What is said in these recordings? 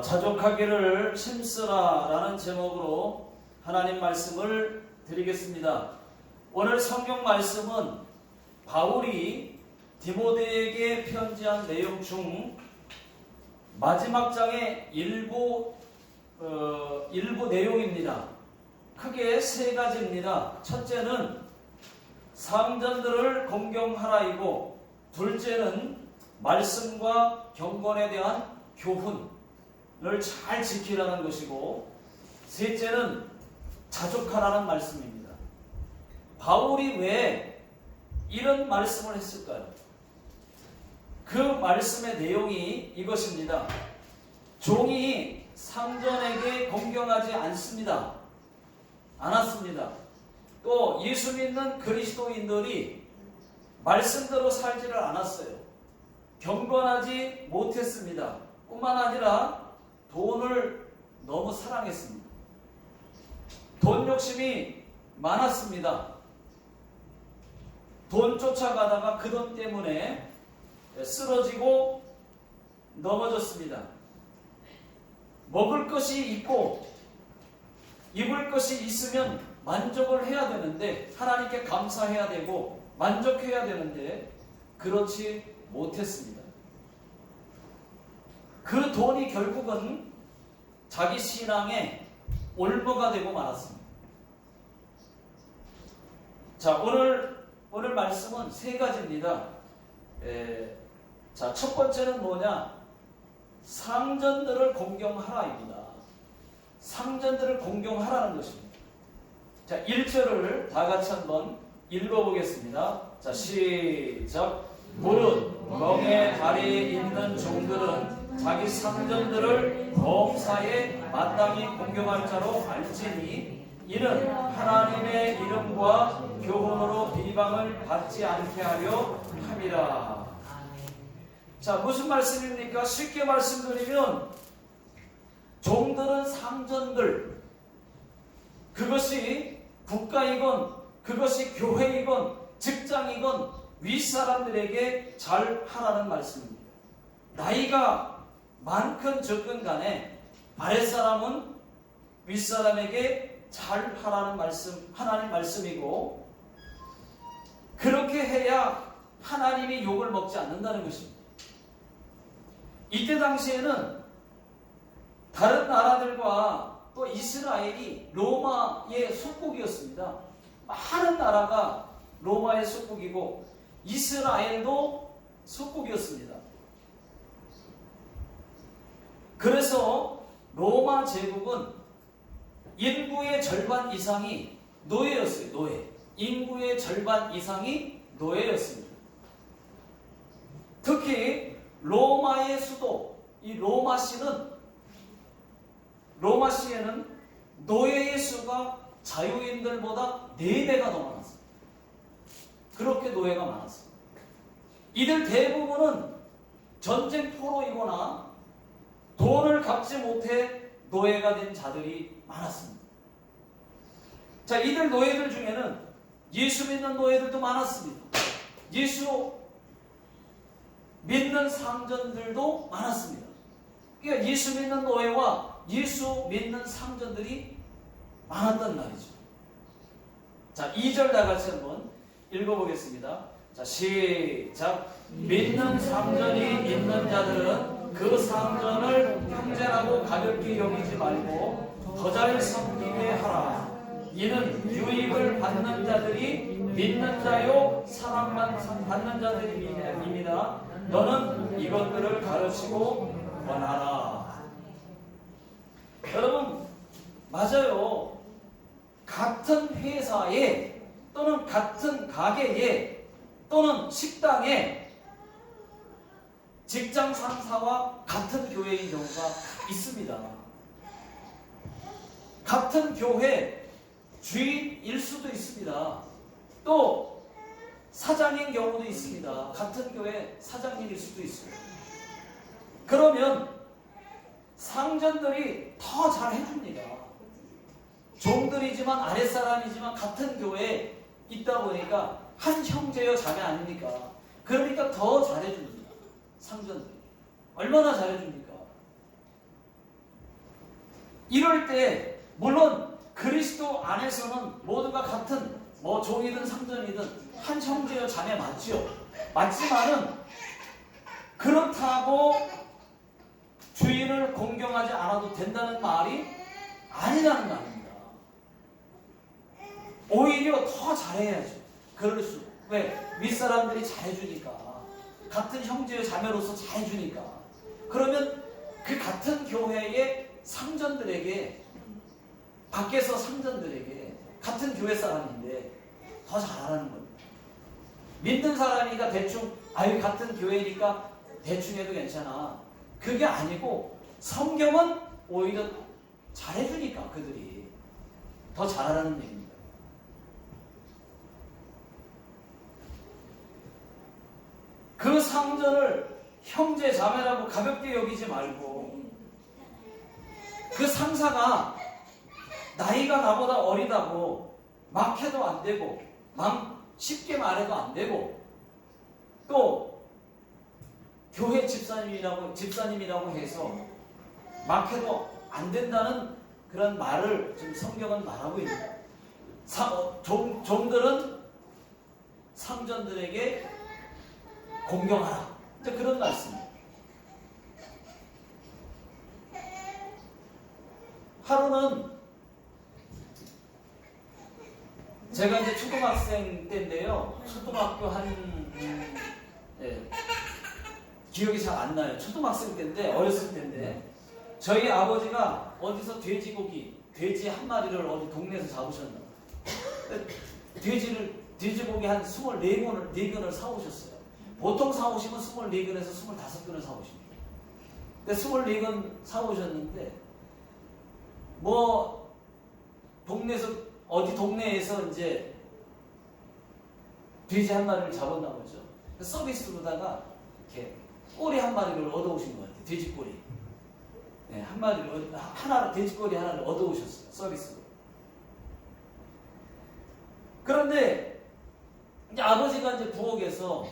자족하기를 힘쓰라라는 제목으로 하나님 말씀을 드리겠습니다. 오늘 성경 말씀은 바울이 디모데에게 편지한 내용 중 마지막 장의 일부 내용입니다. 크게 세 가지입니다. 첫째는 상전들을 공경하라이고, 둘째는 말씀과 경건에 대한 교훈을 잘 지키라는 것이고, 셋째는 자족하라는 말씀입니다. 바울이 왜 이런 말씀을 했을까요? 그 말씀의 내용이 이것입니다. 종이 상전에게 공경하지 않았습니다. 또 예수 믿는 그리스도인들이 말씀대로 살지를 않았어요. 경건하지 못했습니다. 뿐만 아니라 돈을 너무 사랑했습니다. 돈 욕심이 많았습니다. 돈 쫓아가다가 그 돈 때문에 쓰러지고 넘어졌습니다. 먹을 것이 있고 입을 것이 있으면 만족을 해야 되는데, 하나님께 감사해야 되고 만족해야 되는데 그렇지 못했습니다. 그 돈이 결국은 자기 신앙의 올무가 되고 말았습니다. 자, 오늘 말씀은 세 가지입니다. 자, 첫 번째는 뭐냐? 상전들을 공경하라입니다. 상전들을 공경하라는 것입니다. 자, 1절을 다 같이 한번 읽어보겠습니다. 자, 시작. 무릇 멍에 다리에 있는 종들은 자기 상전들을 범사에 마땅히 공경할 자로 알지니, 이는 하나님의 이름과 교훈으로 비방을 받지 않게 하려 함이라. 자, 무슨 말씀입니까? 쉽게 말씀드리면 종들은 상전들, 그것이 국가이건 그것이 교회이건 직장이건 윗사람들에게 잘 하라는 말씀입니다. 나이가 많건 적건 간에 아랫사람은 윗사람에게 잘 하라는 말씀, 하나님 말씀이고, 그렇게 해야 하나님이 욕을 먹지 않는다는 것입니다. 이때 당시에는 다른 나라들과 또 이스라엘이 로마의 속국이었습니다. 많은 나라가 로마의 속국이고 이스라엘도 속국이었습니다. 그래서 로마 제국은 인구의 절반 이상이 노예였어요. 노예. 인구의 절반 이상이 노예였습니다. 특히 로마의 수도 이 로마시에는 노예의 수가 자유인들보다 4배가 더 많았어요. 그렇게 노예가 많았어요. 이들 대부분은 전쟁 포로이거나 돈을 갚지 못해 노예가 된 자들이 많았습니다. 자, 이들 노예들 중에는 예수 믿는 노예들도 많았습니다. 예수 믿는 상전들도 많았습니다. 그러니까 예수 믿는 노예와 예수 믿는 상전들이 많았단 말이죠. 자, 2절 다 같이 한번 읽어보겠습니다. 자, 시작. 믿는 상전이 있는 자들은 그 상전을 형제라고 가볍게 여기지 말고 더 잘 섬기게 하라. 이는 유익을 받는 자들이 믿는 자요 사랑만 받는 자들입니다. 너는 이것들을 가르치고 권하라. 여러분, 맞아요. 같은 회사에 또는 같은 가게에 또는 식당에 직장 상사와 같은 교회인 경우가 있습니다. 같은 교회 주인일 수도 있습니다. 또 사장인 경우도 있습니다. 같은 교회 사장님일 수도 있습니다. 그러면 상전들이 더 잘 해줍니다. 종들이지만 아랫사람이지만 같은 교회에 있다 보니까 한 형제여 자매 아닙니까? 그러니까 더 잘해줍니다. 상전들이. 얼마나 잘해줍니까? 이럴 때 물론 그리스도 안에서는 모두가 같은 종이든 상전이든 한 형제여 자매 맞지요. 맞지만은 그렇다고 주인을 공경하지 않아도 된다는 말이 아니라는 말입니다. 오히려 더 잘해야죠. 그럴수록. 왜? 윗사람들이 잘해주니까. 같은 형제의 자매로서 잘해주니까. 그러면 그 같은 교회의 상전들에게, 밖에서 상전들에게 같은 교회 사람인데 더 잘하라는 겁니다. 믿는 사람이니까 대충 같은 교회니까 대충 해도 괜찮아. 그게 아니고 성경은 오히려 잘해주니까 그들이 더 잘하라는 얘기입니다. 그 상전을 형제 자매라고 가볍게 여기지 말고, 그 상사가 나이가 나보다 어리다고 막 해도 안 되고 쉽게 말해도 안 되고, 또 교회 집사님이라고 해서 막 해도 안 된다는 그런 말을 지금 성경은 말하고 있습니다. 종들은 상전들에게 공경하라. 이제 그런 말씀입니다. 하루는 제가 이제 초등학생 때인데요. 초등학교 기억이 잘 안 나요. 초등학생 때인데, 어렸을 때인데, 저희 아버지가 어디서 돼지 한 마리를 어디 동네에서 잡으셨나. 돼지고기 한 24근을 사오셨어요. 보통 사오시면 24근에서 25근을 사오십니다. 근데 24근 사오셨는데, 어디 동네에서 이제 돼지 한 마리를 잡았나 보죠. 서비스로다가 이렇게 꼬리 한 마리를 얻어오신 것 같아요. 돼지 꼬리. 네, 돼지꼬리 하나를 얻어오셨어요. 서비스로. 그런데 이제 아버지가 이제 부엌에서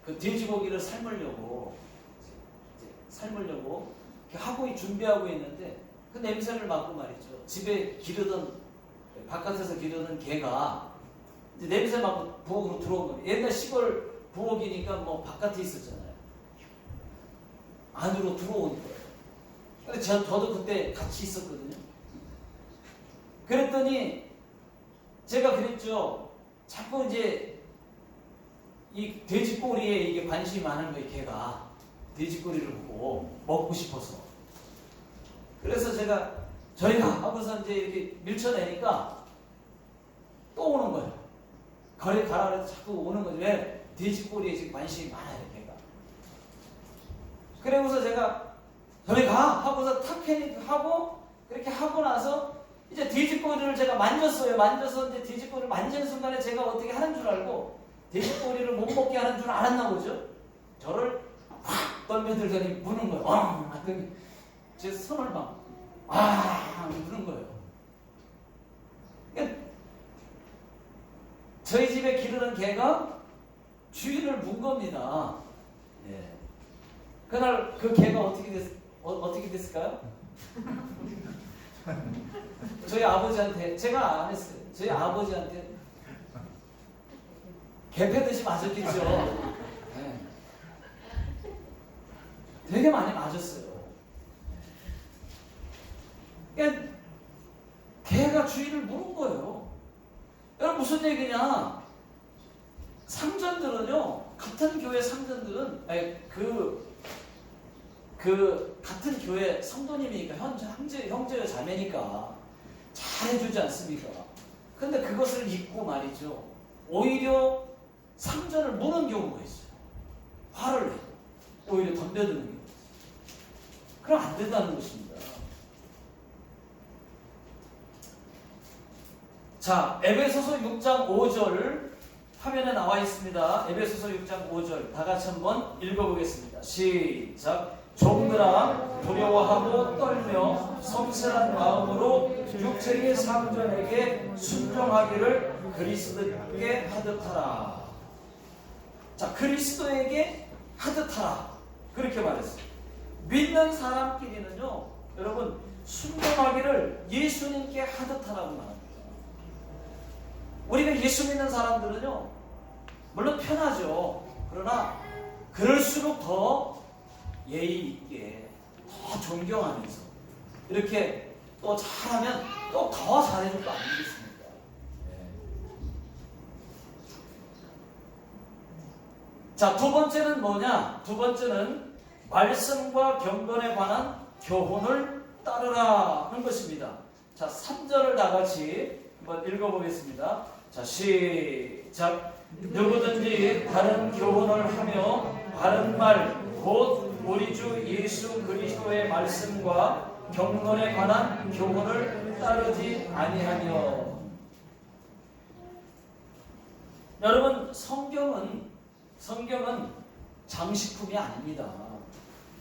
그 돼지고기를 삶으려고 이렇게 하고 준비하고 있는데, 그 냄새를 맡고 말이죠. 집에 바깥에서 기르던 개가 이제 냄새 맡고 부엌으로 들어온 거예요. 옛날 시골 부엌이니까 바깥에 있었잖아요. 안으로 들어온 거예요. 근데 저도 그때 같이 있었거든요. 그랬더니 제가 그랬죠. 자꾸 이제 이 돼지 꼬리에 이게 관심이 많은 거예요. 개가 돼지 꼬리를 보고 먹고 싶어서. 그래서 제가 저리가 하고서 이제 이렇게 밀쳐내니까 또 오는 거예요. 거리 가라 그래서 자꾸 오는 거죠. 왜? 돼지 꼬리에 지금 관심이 많아요, 걔가. 그래서 제가 저리가 하고서 탁 하고, 그렇게 하고 나서 이제 돼지 꼬리를 제가 만졌어요. 만져서 이제 돼지 꼬리를 만지는 순간에 제가 어떻게 하는 줄 알고 돼지 꼬리를 못 먹게 하는 줄 알았나 보죠. 저를 확 떨며들더니 무는 거예요. 하더니 제 손을 막 무는 거예요. 그러니까 저희 집에 기르는 개가 주인을 문 겁니다. 예. 그날 그 개가 어떻게 됐을까요? 저희 아버지한테, 제가 안 했어요. 저희 아버지한테 개 패듯이 맞았겠죠. 네. 되게 많이 맞았어요. 그러니까 개가 주인을 물은 거예요. 여러분 무슨 얘기냐? 상전들은요, 같은 교회 상전들은 같은 교회 성도님이니까 형제여 자매니까 잘해주지 않습니까? 근데 그것을 잊고 말이죠. 오히려 상전을 무는 경우가 있어요. 화를 내요. 오히려 덤벼드는 경우가 있어요. 그럼 안 된다는 것입니다. 자, 에베소서 6장 5절 화면에 나와 있습니다. 에베소서 6장 5절 다 같이 한번 읽어보겠습니다. 시작. 종들아, 두려워하고 떨며 섬세한 마음으로 육체의 상전에게 순종하기를 그리스도께 하듯 하라. 자, 그리스도에게 하듯 하라. 그렇게 말했어요. 믿는 사람끼리는요, 여러분, 순종하기를 예수님께 하듯 하라고 말합니다. 우리가 예수 믿는 사람들은요, 물론 편하죠. 그러나 그럴수록 더 예의 있게, 더 존경하면서 이렇게 또 잘하면 또 더 잘해줄 거 아니겠습니까? 네. 자, 두 번째는 뭐냐? 두 번째는 말씀과 경건에 관한 교훈을 따르라 하는 것입니다. 자, 3절을 다 같이 한번 읽어보겠습니다. 자, 시작. 누구든지 다른 교훈을 하며 바른 말 곧 우리 주 예수 그리스도의 말씀과 경건에 관한 교훈을 따르지 아니하며. 여러분, 성경은 장식품이 아닙니다.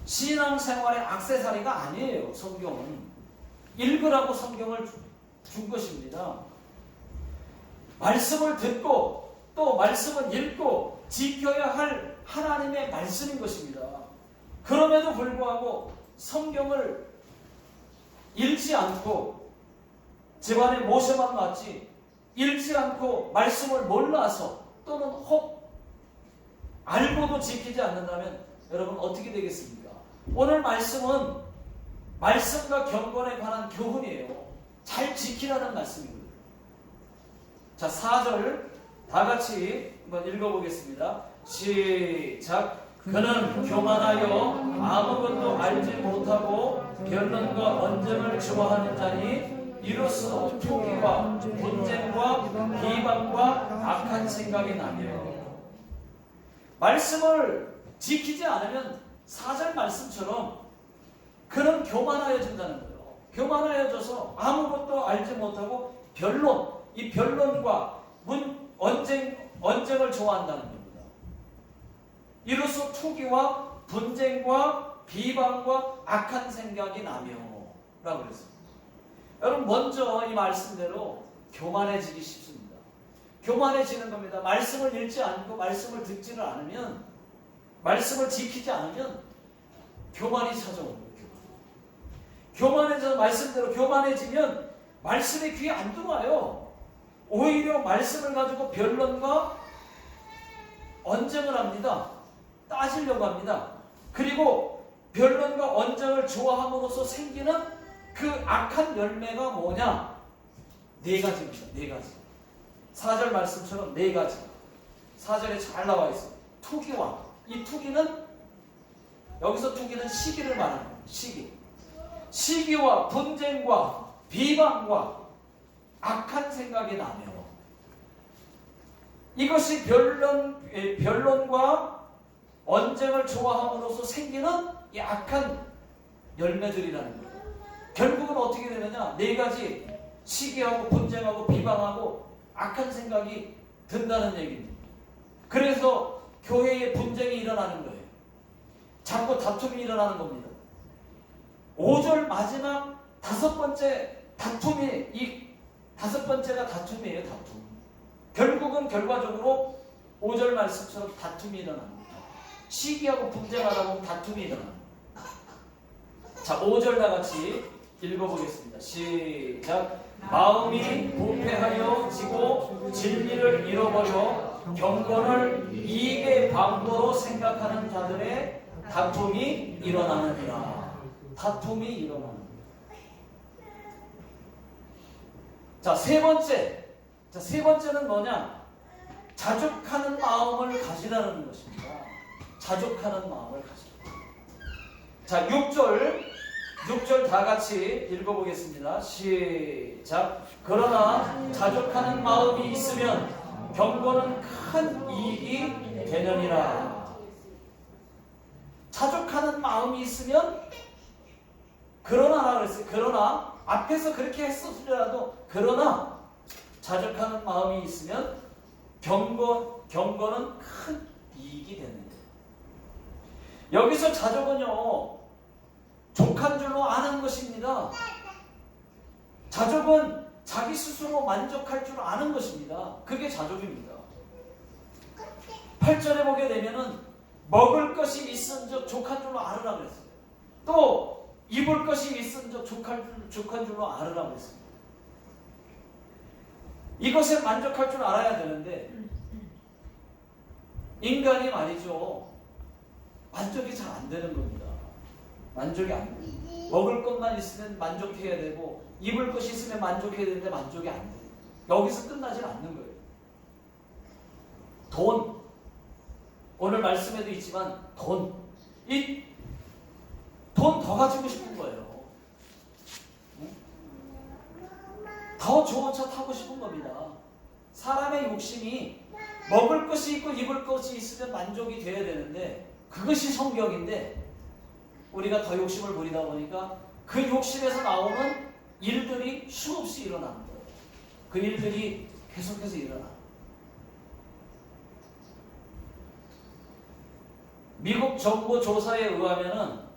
신앙생활의 액세서리가 아니에요. 성경은 읽으라고 성경을 준 것입니다. 말씀을 듣고 또 말씀을 읽고 지켜야 할 하나님의 말씀인 것입니다. 그럼에도 불구하고 성경을 읽지 않고 집안에 모셔만 놨지 읽지 않고 말씀을 몰라서 또는 혹 알고도 지키지 않는다면 여러분 어떻게 되겠습니까? 오늘 말씀은 말씀과 경건에 관한 교훈이에요. 잘 지키라는 말씀이거든요. 자, 4절 다 같이 한번 읽어보겠습니다. 시작. 그는 교만하여 아무것도 알지 못하고 변론과 언쟁을 좋아하는 자니 이로써 투기와 분쟁과 비방과 악한 생각이 나며. 말씀을 지키지 않으면 4절 말씀처럼 그는 교만하여진다는 거예요. 교만하여져서 아무것도 알지 못하고 이 변론과 언쟁을 좋아한다는 겁니다. 이로써 투기와 분쟁과 비방과 악한 생각이 나며 라고 그랬습니다. 여러분, 먼저 이 말씀대로 교만해지기 쉽습니다. 교만해지는 겁니다. 말씀을 읽지 않고 말씀을 듣지를 않으면, 말씀을 지키지 않으면 교만이 찾아오는 거예요. 교만해져서 말씀대로 교만해지면 말씀에 귀에 안 들어와요. 오히려 말씀을 가지고 변론과 언쟁을 합니다. 따지려고 합니다. 그리고 변론과 언쟁을 좋아함으로써 생기는 그 악한 열매가 뭐냐? 4가지입니다. 4가지. 4절 말씀처럼 4가지. 4절에 잘 나와 있어요. 투기와, 이 투기는, 여기서 투기는 시기를 말하는 거예요. 시기와 분쟁과 비방과 악한 생각이 나며, 이것이 변론과 언쟁을 좋아함으로써 생기는 이 악한 열매들이라는 거예요. 결국은 어떻게 되느냐? 4가지 시기하고 분쟁하고 비방하고 악한 생각이 든다는 얘기입니다. 그래서 교회에 분쟁이 일어나는 거예요. 자꾸 다툼이 일어나는 겁니다. 5절 마지막 5번째 다툼이, 이 5번째가 다툼이에요. 다툼. 결국은 결과적으로 5절 말씀처럼 다툼이 일어납니다. 시기하고 분쟁하다 보면 다툼이 일어납니다. 자, 5절 다 같이 읽어보겠습니다. 시작. 마음이 부패하여 지고 진리를 잃어버려 경건을 이익의 방도로 생각하는 자들의 다툼이 일어나느니라. 다툼이 일어나는. 자, 세 번째는 뭐냐? 자족하는 마음을 가지라는 것입니다. 자족하는 마음을 가지라. 자, 6절 다 같이 읽어보겠습니다. 시작. 그러나 자족하는 마음이 있으면 경건은 큰 이익이 되느니라. 자족하는 마음이 있으면, 그러나라고 했어요. 그러나 앞에서 그렇게 했었더라도, 그러나 자족하는 마음이 있으면 경건은 큰 이익이 되는 거예요. 여기서 자족은요, 족한 줄로 아는 것입니다. 자족은 자기 스스로 만족할 줄 아는 것입니다. 그게 자족입니다. 8절에 보게 되면은 먹을 것이 있은즉 족한 줄로 알으라 그랬어요. 또 입을 것이 있은즉 족한 줄로 알으라고 했습니다. 이것에 만족할 줄 알아야 되는데 인간이 말이죠, 만족이 잘 안 되는 겁니다. 만족이 안 돼요. 먹을 것만 있으면 만족해야 되고 입을 것이 있으면 만족해야 되는데 만족이 안 돼요. 여기서 끝나질 않는 거예요. 돈, 오늘 말씀에도 있지만 돈, 이 돈 더 가지고 싶은 거예요. 더 좋은 차 타고 싶은 겁니다. 사람의 욕심이 먹을 것이 있고 입을 것이 있으면 만족이 돼야 되는데 그것이 성경인데 우리가 더 욕심을 부리다 보니까 그 욕심에서 나오는 일들이 수없이 일어나는 거예요. 그 일들이 계속해서 일어나요. 미국 정부 조사에 의하면은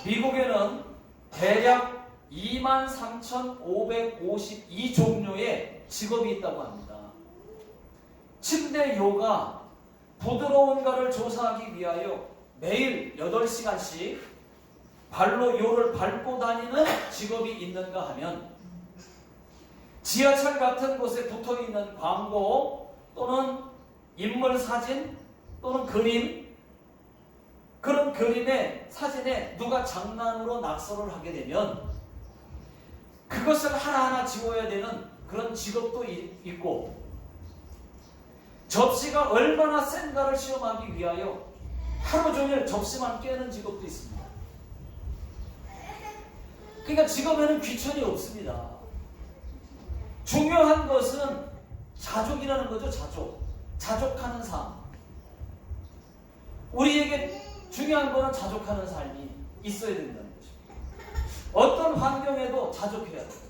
미국에는 대략 23,552종류의 직업이 있다고 합니다. 침대 요가, 부드러운가를 조사하기 위하여 매일 8시간씩 발로 요를 밟고 다니는 직업이 있는가 하면 지하철 같은 곳에 붙어있는 광고 또는 인물 사진 또는 그림, 그런 그림의 사진에 누가 장난으로 낙서를 하게 되면 그것을 하나하나 지워야 되는 그런 직업도 있고, 접시가 얼마나 센가를 시험하기 위하여 하루 종일 접시만 깨는 직업도 있습니다. 그러니까 직업에는 귀천이 없습니다. 중요한 것은 자족이라는 거죠. 자족하는 삶. 우리에게 중요한 거는 자족하는 삶이 있어야 된다는 것입니다. 어떤 환경에도 자족해야 돼요.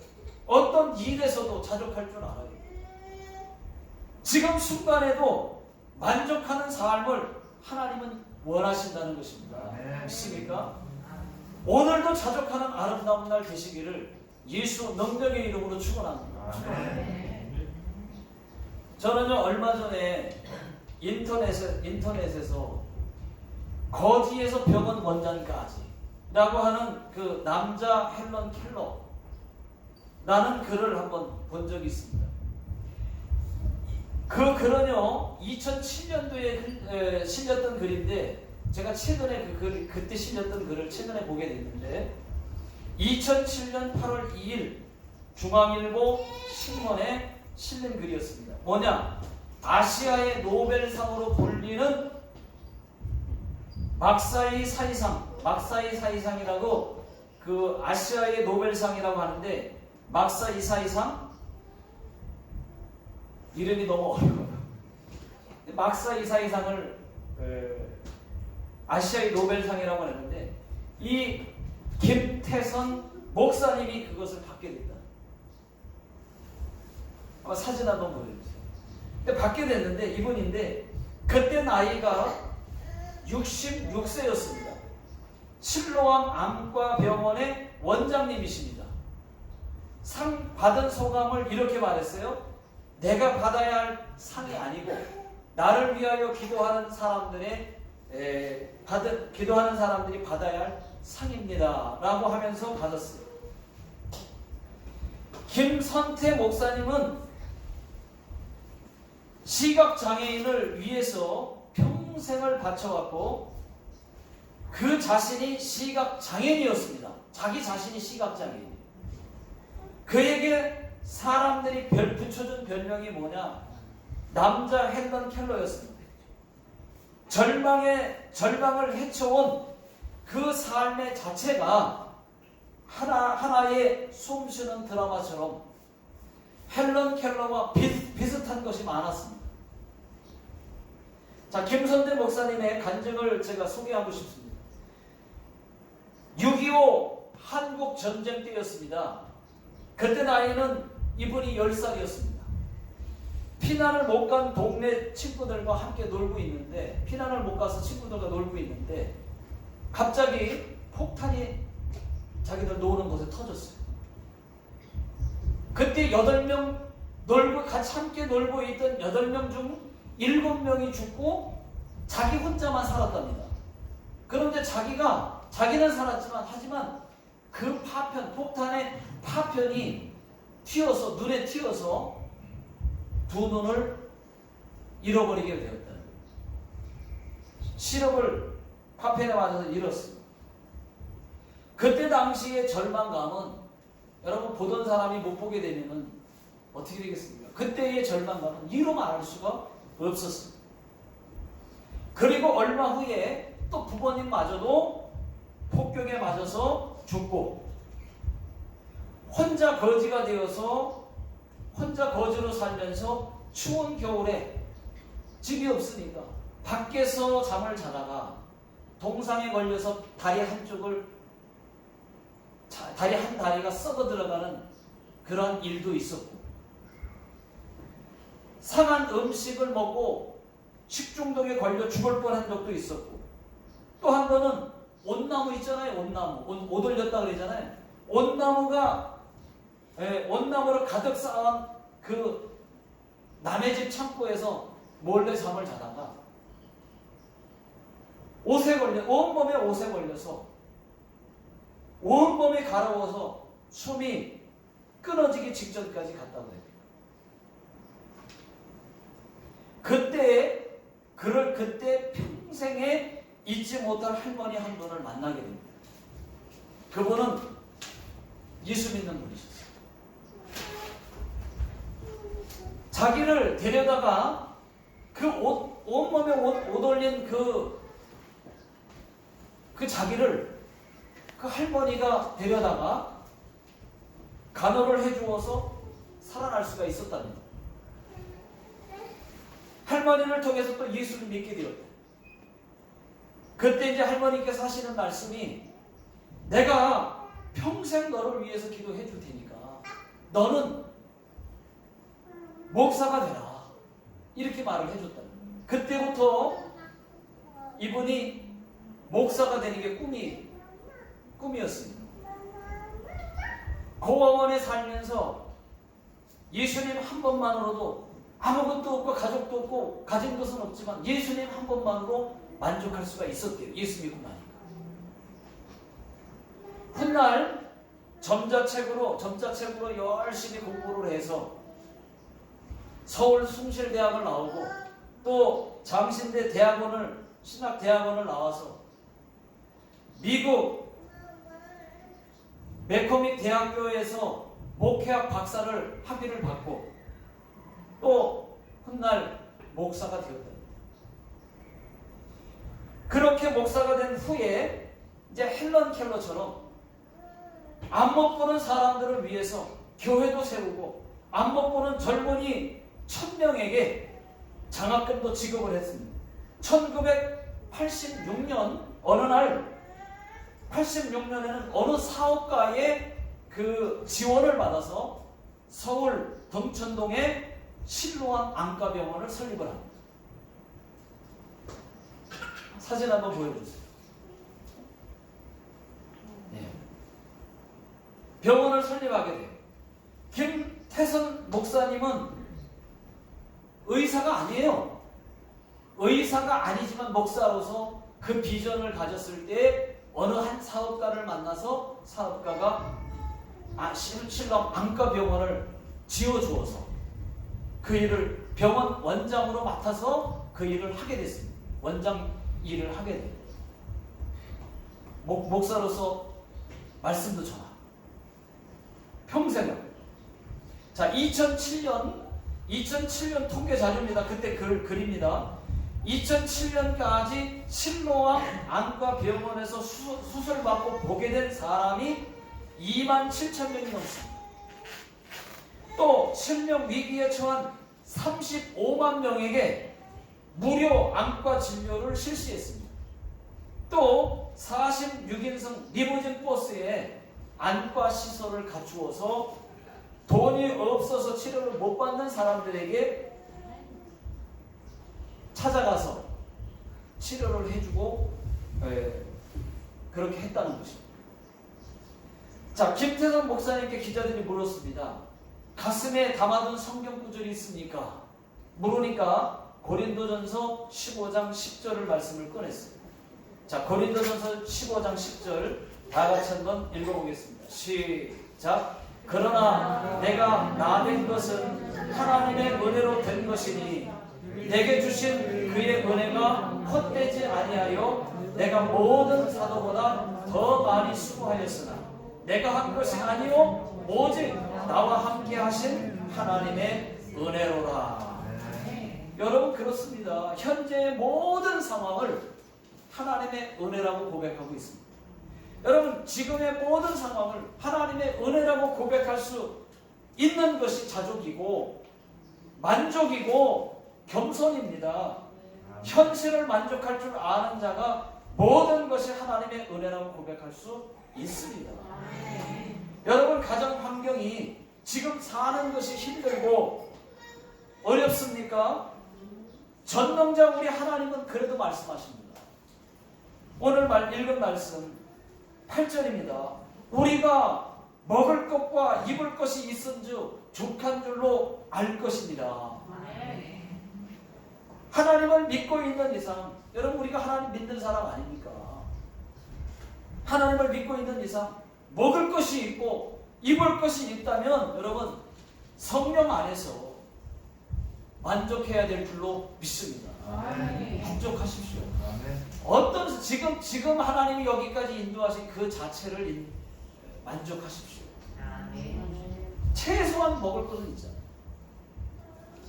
어떤 일에서도 자족할 줄 알아야 돼요. 지금 순간에도 만족하는 삶을 하나님은 원하신다는 것입니다. 믿습니까? 오늘도 자족하는 아름다운 날 되시기를 예수 능력의 이름으로 축원합니다. 저는요, 얼마 전에 인터넷에서 거지에서 병원 원장까지 라고 하는 그 남자 헬런 켈러라는 글을 한번 본 적이 있습니다. 그 글은요 2007년도에 실렸던 글인데 제가 최근에 그때 실렸던 글을 최근에 보게 됐는데 2007년 8월 2일 중앙일보 신문에 실린 글이었습니다. 뭐냐? 아시아의 노벨상으로 불리는 막사이 사이상이라고 그 아시아의 노벨상이라고 하는데 막사이 사이상 이름이 너무 어려워요. 막사이 사이상을 아시아의 노벨상이라고 하는데 이 김태선 목사님이 그것을 받게 됐다. 아마 사진 한번 보여주세요. 근데 받게 됐는데 이분인데 그때 나이가 66세였습니다. 실로암 암과 병원의 원장님이십니다. 상 받은 소감을 이렇게 말했어요. 내가 받아야 할 상이 아니고 나를 위하여 기도하는 사람들이 받아야 할 상입니다. 라고 하면서 받았어요. 김선태 목사님은 시각장애인을 위해서 평생을 바쳐왔고 그 자신이 시각장애인이었습니다. 자기 자신이 시각장애인. 그에게 사람들이 붙여준 별명이 뭐냐? 남자 헬런 켈러였습니다. 절망을 헤쳐온 그 삶의 자체가 하나의 숨쉬는 드라마처럼 헬런 켈러와 비슷한 것이 많았습니다. 자, 김선대 목사님의 간증을 제가 소개하고 싶습니다. 6.25 한국 전쟁 때였습니다. 그때 나이는 이분이 10살이었습니다. 피난을 못 간 동네 친구들과 함께 놀고 있는데 피난을 못 가서 친구들과 놀고 있는데 갑자기 폭탄이 자기들 노는 곳에 터졌어요. 그때 8명 같이 함께 놀고 있던 8명 중 7명이 죽고 자기 혼자만 살았답니다. 그런데 자기가 자기는 살았지만 하지만 그 파편, 폭탄의 파편이 튀어서 눈에 튀어서 두 눈을 잃어버리게 되었다. 시력을 파편에 맞아서 잃었습니다. 그때 당시의 절망감은 여러분 보던 사람이 못 보게 되면은 어떻게 되겠습니까? 그때의 절망감은 이루 말할 수가 없었습니다. 그리고 얼마 후에 또 부모님마저도 폭격에 맞아서 죽고 혼자 거지가 되어서 혼자 거지로 살면서 추운 겨울에 집이 없으니까 밖에서 잠을 자다가 동상에 걸려서 다리 한쪽을 다리 한 다리가 썩어 들어가는 그런 일도 있었고 상한 음식을 먹고 식중독에 걸려 죽을 뻔한 적도 있었고 또 한 번은 온나무 있잖아요. 온나무. 옷 올렸다 그러잖아요. 온나무를 가득 쌓은 그 남의 집 창고에서 몰래 잠을 자다가 온몸에 옷에 걸려서 온몸이 가려워서 숨이 끊어지기 직전까지 갔다고 해요. 그때 평생에 잊지 못할 할머니 한 분을 만나게 됩니다. 그분은 예수 믿는 분이셨어요. 자기를 데려다가 그 온몸에 옷 올린 그 자기를 그 할머니가 데려다가 간호를 해주어서 살아날 수가 있었답니다. 할머니를 통해서 또 예수를 믿게 되었다. 그때 이제 할머니께서 하시는 말씀이 내가 평생 너를 위해서 기도해 줄 테니까 너는 목사가 되라. 이렇게 말을 해줬다. 그때부터 이분이 목사가 되는 게 꿈이었습니다. 고아원에 살면서 예수님 한 번만으로도 아무것도 없고 가족도 없고 가진 것은 없지만 예수님 한 번만으로 만족할 수가 있었대요. 예수 믿고 나니까. 훗날 점자책으로 열심히 공부를 해서 서울 숭실대학을 나오고 또 장신대 신학대학원을 나와서 미국 맥코믹 대학교에서 목회학 박사를 학위를 받고 또 훗날 목사가 되었다. 그렇게 목사가 된 후에 이제 헬런 켈러처럼 안 못 보는 사람들을 위해서 교회도 세우고 안 못 보는 젊은이 1000명에게 장학금도 지급을 했습니다. 1986년 어느 날 86년에는 어느 사업가의 그 지원을 받아서 서울 덩천동에 실로암 안과병원을 설립을 합니다. 사진 한번 보여주세요. 네. 병원을 설립하게 돼요. 김태선 목사님은 의사가 아니에요. 의사가 아니지만 목사로서 그 비전을 가졌을 때 어느 한 사업가를 만나서 사업가가 실로암 안과병원을 지어주어서 그 일을 병원 원장으로 맡아서 그 일을 하게 됐습니다. 원장 일을 하게 돼요. 목사로서 말씀도 전하고 평생을. 자, 2007년 통계 자료입니다. 그때 글입니다. 2007년까지 실로암 안과병원에서 수술받고 보게 된 사람이 27,000명이 넘습니다. 또 실명 위기에 처한 35만 명에게 무료 안과 진료를 실시했습니다. 또 46인승 리무진 버스에 안과 시설을 갖추어서 돈이 없어서 치료를 못 받는 사람들에게 찾아가서 치료를 해주고 그렇게 했다는 것입니다. 자, 김태선 목사님께 기자들이 물었습니다. 가슴에 담아둔 성경 구절이 있습니까? 물으니까 고린도전서 15장 10절을 말씀을 꺼냈어요. 자, 고린도전서 15장 10절 다 같이 한번 읽어보겠습니다. 시작. 그러나 내가 나 된 것은 하나님의 은혜로 된 것이니 내게 주신 그의 은혜가 헛되지 아니하여 내가 모든 사도보다 더 많이 수고하였으나 내가 한 것이 아니요 오직 나와 함께 하신 하나님의 은혜로라. 여러분, 그렇습니다. 현재의 모든 상황을 하나님의 은혜라고 고백하고 있습니다. 여러분, 지금의 모든 상황을 하나님의 은혜라고 고백할 수 있는 것이 자족이고 만족이고 겸손입니다. 현실을 만족할 줄 아는 자가 모든 것이 하나님의 은혜라고 고백할 수 있습니다. 여러분, 가정 환경이 지금 사는 것이 힘들고 어렵습니까? 전능자 우리 하나님은 그래도 말씀하십니다. 오늘 읽은 말씀 8절입니다. 우리가 먹을 것과 입을 것이 있은즉 족한 줄로 알 것이니라. 하나님을 믿고 있는 이상, 여러분, 우리가 하나님 믿는 사람 아닙니까? 하나님을 믿고 있는 이상 먹을 것이 있고 입을 것이 있다면 여러분, 성령 안에서 만족해야 될 줄로 믿습니다. 만족하십시오. 어떤 지금 하나님이 여기까지 인도하신 그 자체를 만족하십시오. 최소한 먹을 것은 있잖아요.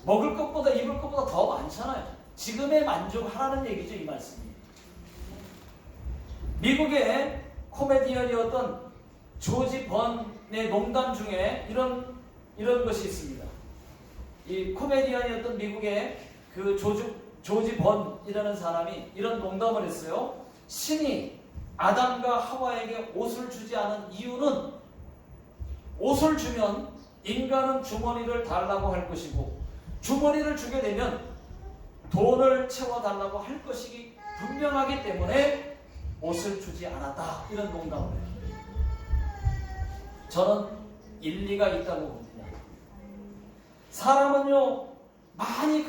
먹을 것보다 입을 것보다 더 많잖아요. 지금의 만족하라는 얘기죠, 이 말씀이. 미국의 코미디언이었던 조지 번의 농담 중에 이런 것이 있습니다. 이 코미디언이었던 미국의 그 조지 번이라는 사람이 이런 농담을 했어요. 신이 아담과 하와에게 옷을 주지 않은 이유는 옷을 주면 인간은 주머니를 달라고 할 것이고 주머니를 주게 되면 돈을 채워달라고 할 것이기 분명하기 때문에 옷을 주지 않았다. 이런 농담을 해요. 저는 일리가 있다고 봅니다. 사람은요, 많이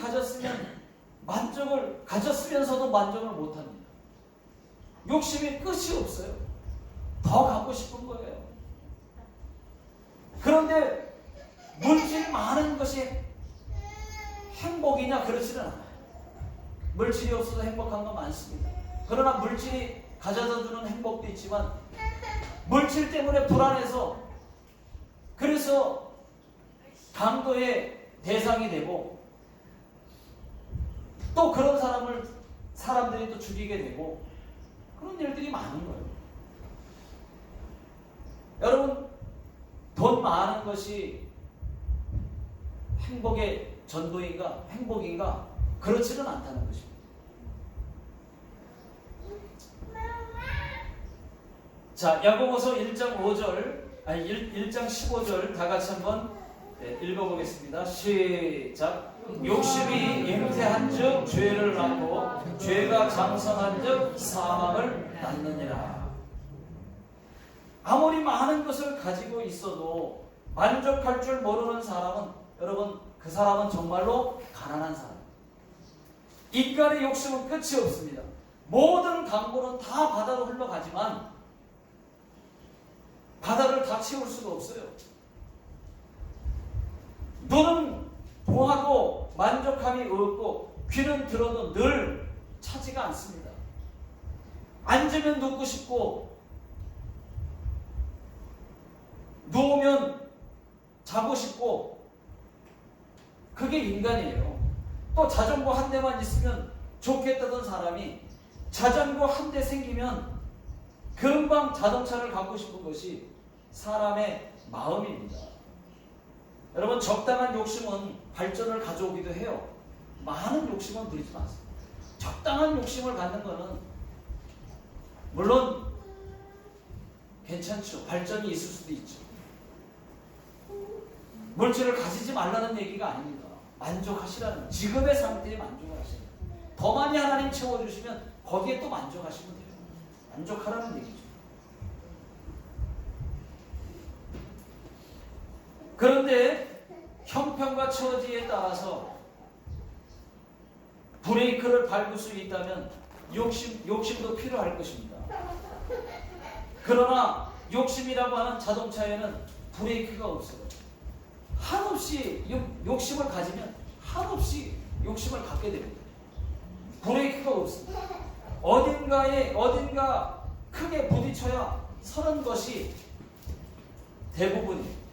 가졌으면서도 만족을 못합니다. 욕심이 끝이 없어요. 더 갖고 싶은 거예요. 그런데 물질이 많은 것이 행복이냐? 그렇지는 않아요. 물질이 없어도 행복한 건 많습니다. 그러나 물질이 가져다 주는 행복도 있지만 물질 때문에 불안해서 그래서 강도의 대상이 되고 또 그런 사람들이 또 죽이게 되고 그런 일들이 많은 거예요. 여러분, 돈 많은 것이 행복의 전부인가? 행복인가? 그렇지는 않다는 것입니다. 자, 야고보서 1장 15절 다 같이 한번 읽어보겠습니다. 시작. 욕심이 잉태한즉 죄를 낳고 죄가 장성한즉 사망을 낳느니라. 아무리 많은 것을 가지고 있어도 만족할 줄 모르는 사람은, 여러분, 그 사람은 정말로 가난한 사람. 인간의 욕심은 끝이 없습니다. 모든 강물은 다 바다로 흘러가지만 바다를 다 채울 수가 없어요. 눈은 보아도 만족함이 없고 귀는 들어도 늘 차지가 않습니다. 앉으면 눕고 싶고 누우면 자고 싶고 그게 인간이에요. 또 자전거 한 대만 있으면 좋겠다던 사람이 자전거 한 대 생기면 금방 자동차를 갖고 싶은 것이 사람의 마음입니다. 여러분, 적당한 욕심은 발전을 가져오기도 해요. 많은 욕심은 부리지 마세요. 적당한 욕심을 갖는 것은 물론 괜찮죠. 발전이 있을 수도 있죠. 물질을 가지지 말라는 얘기가 아닙니다. 만족하시라는, 지금의 상태에 만족을 하시라. 더 많이 하나님 채워주시면 거기에 또 만족하시면 돼요. 만족하라는 얘기죠. 그런데 형편과 처지에 따라서 브레이크를 밟을 수 있다면 욕심도 필요할 것입니다. 그러나 욕심이라고 하는 자동차에는 브레이크가 없어요. 한없이 욕심을 가지면 한없이 욕심을 갖게 됩니다. 브레이크가 없습니다. 어딘가 크게 부딪혀야 서는 것이 대부분이에요.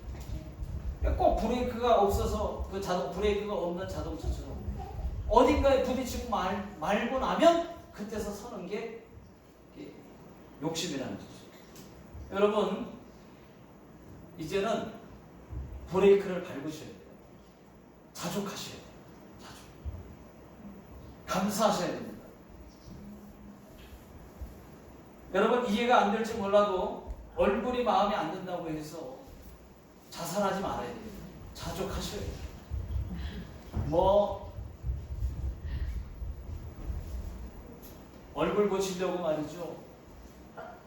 꼭 브레이크가 없어서 브레이크가 없는 자동차처럼 어딘가에 부딪히고 말고 나면 그때서 서는 게 욕심이라는 거죠. 여러분, 이제는 브레이크를 밟으셔야 돼요. 자족하셔야 돼요. 감사하셔야 됩니다. 여러분, 이해가 안 될지 몰라도 얼굴이 마음에 안 든다고 해서 자살하지 말아야 돼요. 자족하셔야 돼요. 얼굴 고치려고 말이죠.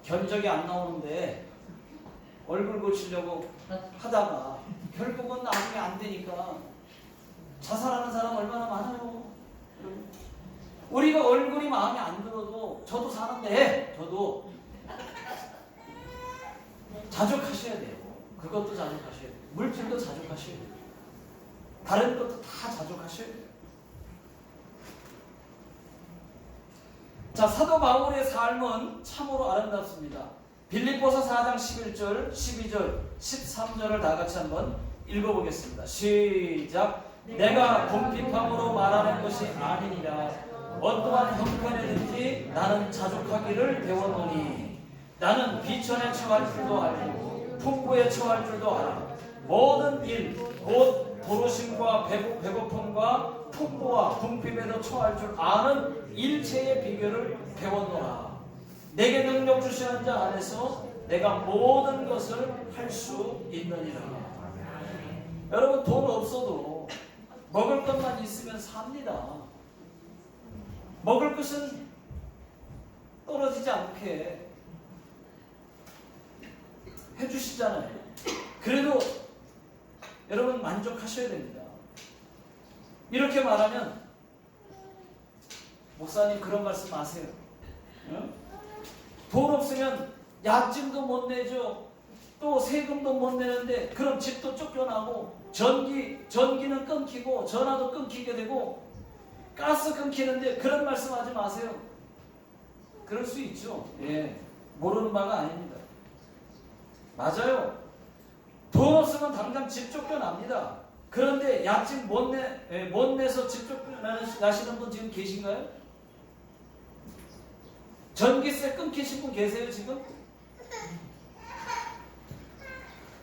견적이 안 나오는데 얼굴 고치려고 하다가 결국은 나중에 안 되니까 자살하는 사람 얼마나 많아요. 우리가 얼굴이 마음에 안 들어도 저도 사는데 저도 자족하셔야 돼요. 그것도 자족하셔야 돼요. 물질도 자족하셔야 돼요. 다른 것도 다 자족하셔야 돼요. 자, 사도 바울의 삶은 참으로 아름답습니다. 빌립보서 4장 11절, 12절, 13절을 다 같이 한번 읽어보겠습니다. 시작. 내가 궁핍함으로 말하는 것이 아니니라. 어떠한 형편에든지 나는 자족하기를 배웠노니 나는 비천에 처할 줄도 알고 풍부에 처할 줄도 알아. 모든 일, 곧 도르심과 배고픔과 풍부와 궁핍에도 처할 줄 아는 일체의 비결을 배웠노라. 내게 능력 주시는 자 안에서 내가 모든 것을 할 수 있느니라. 여러분, 돈 없어도 먹을 것만 있으면 삽니다. 먹을 것은 떨어지지 않게 해주시잖아요. 그래도 여러분 만족하셔야 됩니다. 이렇게 말하면 목사님 그런 말씀 마세요. 돈 없으면 약증도 못 내죠. 또 세금도 못 내는데 그럼 집도 쫓겨나고 전기는 끊기고 전화도 끊기게 되고 가스 끊기는데 그런 말씀 하지 마세요. 그럴 수 있죠. 예, 모르는 바가 아닙니다. 맞아요. 돈 없으면 당장 집 쫓겨납니다. 그런데 약증 못 내서 집 쫓겨나시는 분 지금 계신가요? 전기세 끊기신 분 계세요 지금?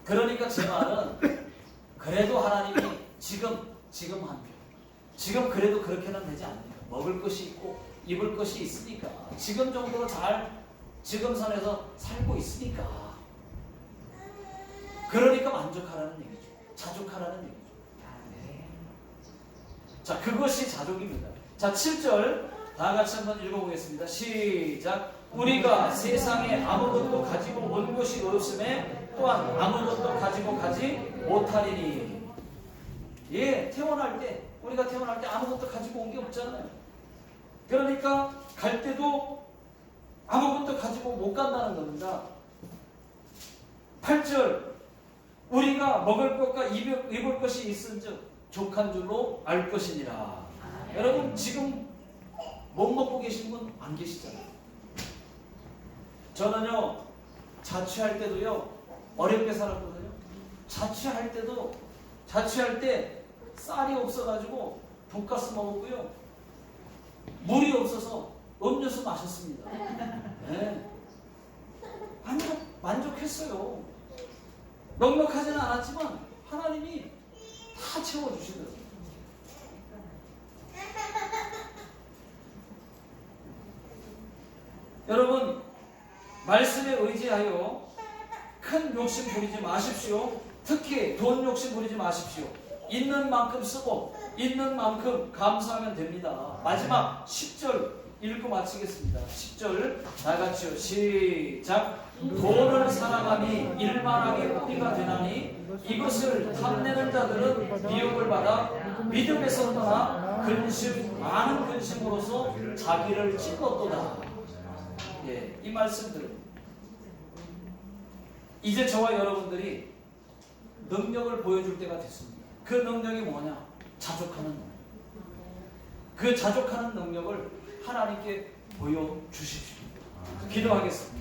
그러니까 제 말은 그래도 하나님이 지금 한 표. 지금 그래도 그렇게는 되지 않네요. 먹을 것이 있고 입을 것이 있으니까 지금 정도로 잘 지금 선에서 살고 있으니까 그러니까 만족하라는 얘기죠. 자족하라는 얘기죠. 자, 그것이 자족입니다. 자, 7절 다 같이 한번 읽어보겠습니다. 시작. 우리가 세상에 아무것도 가지고 온 것이 없음에 또한 아무것도 가지고 가지 못하리니. 예, 우리가 태어날 때 아무것도 가지고 온 게 없잖아요. 그러니까 갈 때도 아무것도 가지고 못 간다는 겁니다. 8절 우리가 먹을 것과 입을 것이 있은즉 족한 줄로 알 것이니라. 여러분 지금 못 먹고 계신 분 안 계시잖아요. 저는요 자취할 때도요 어렵게 살았거든요. 자취할 때 쌀이 없어가지고 돈가스 먹었고요. 물이 없어서 음료수 마셨습니다. 네. 만족했어요. 넉넉하지는 않았지만 하나님이 다 채워주시더라고요. 여러분 말씀에 의지하여 큰 욕심 부리지 마십시오. 특히 돈 욕심 부리지 마십시오. 있는 만큼 쓰고 있는 만큼 감사하면 됩니다. 마지막 10절 읽고 마치겠습니다. 10절 다 같이요. 시작. 돈을 사랑함이 일만하게 뿌리가 되나니 이것을 탐내는 자들은 미혹을 받아 믿음에서 떠나 많은 근심으로서 자기를 찔렀도다. 예, 이 말씀들은 이제 저와 여러분들이 능력을 보여줄 때가 됐습니다. 그 능력이 뭐냐? 자족하는 능력. 그 자족하는 능력을 하나님께 보여주십시오. 기도하겠습니다.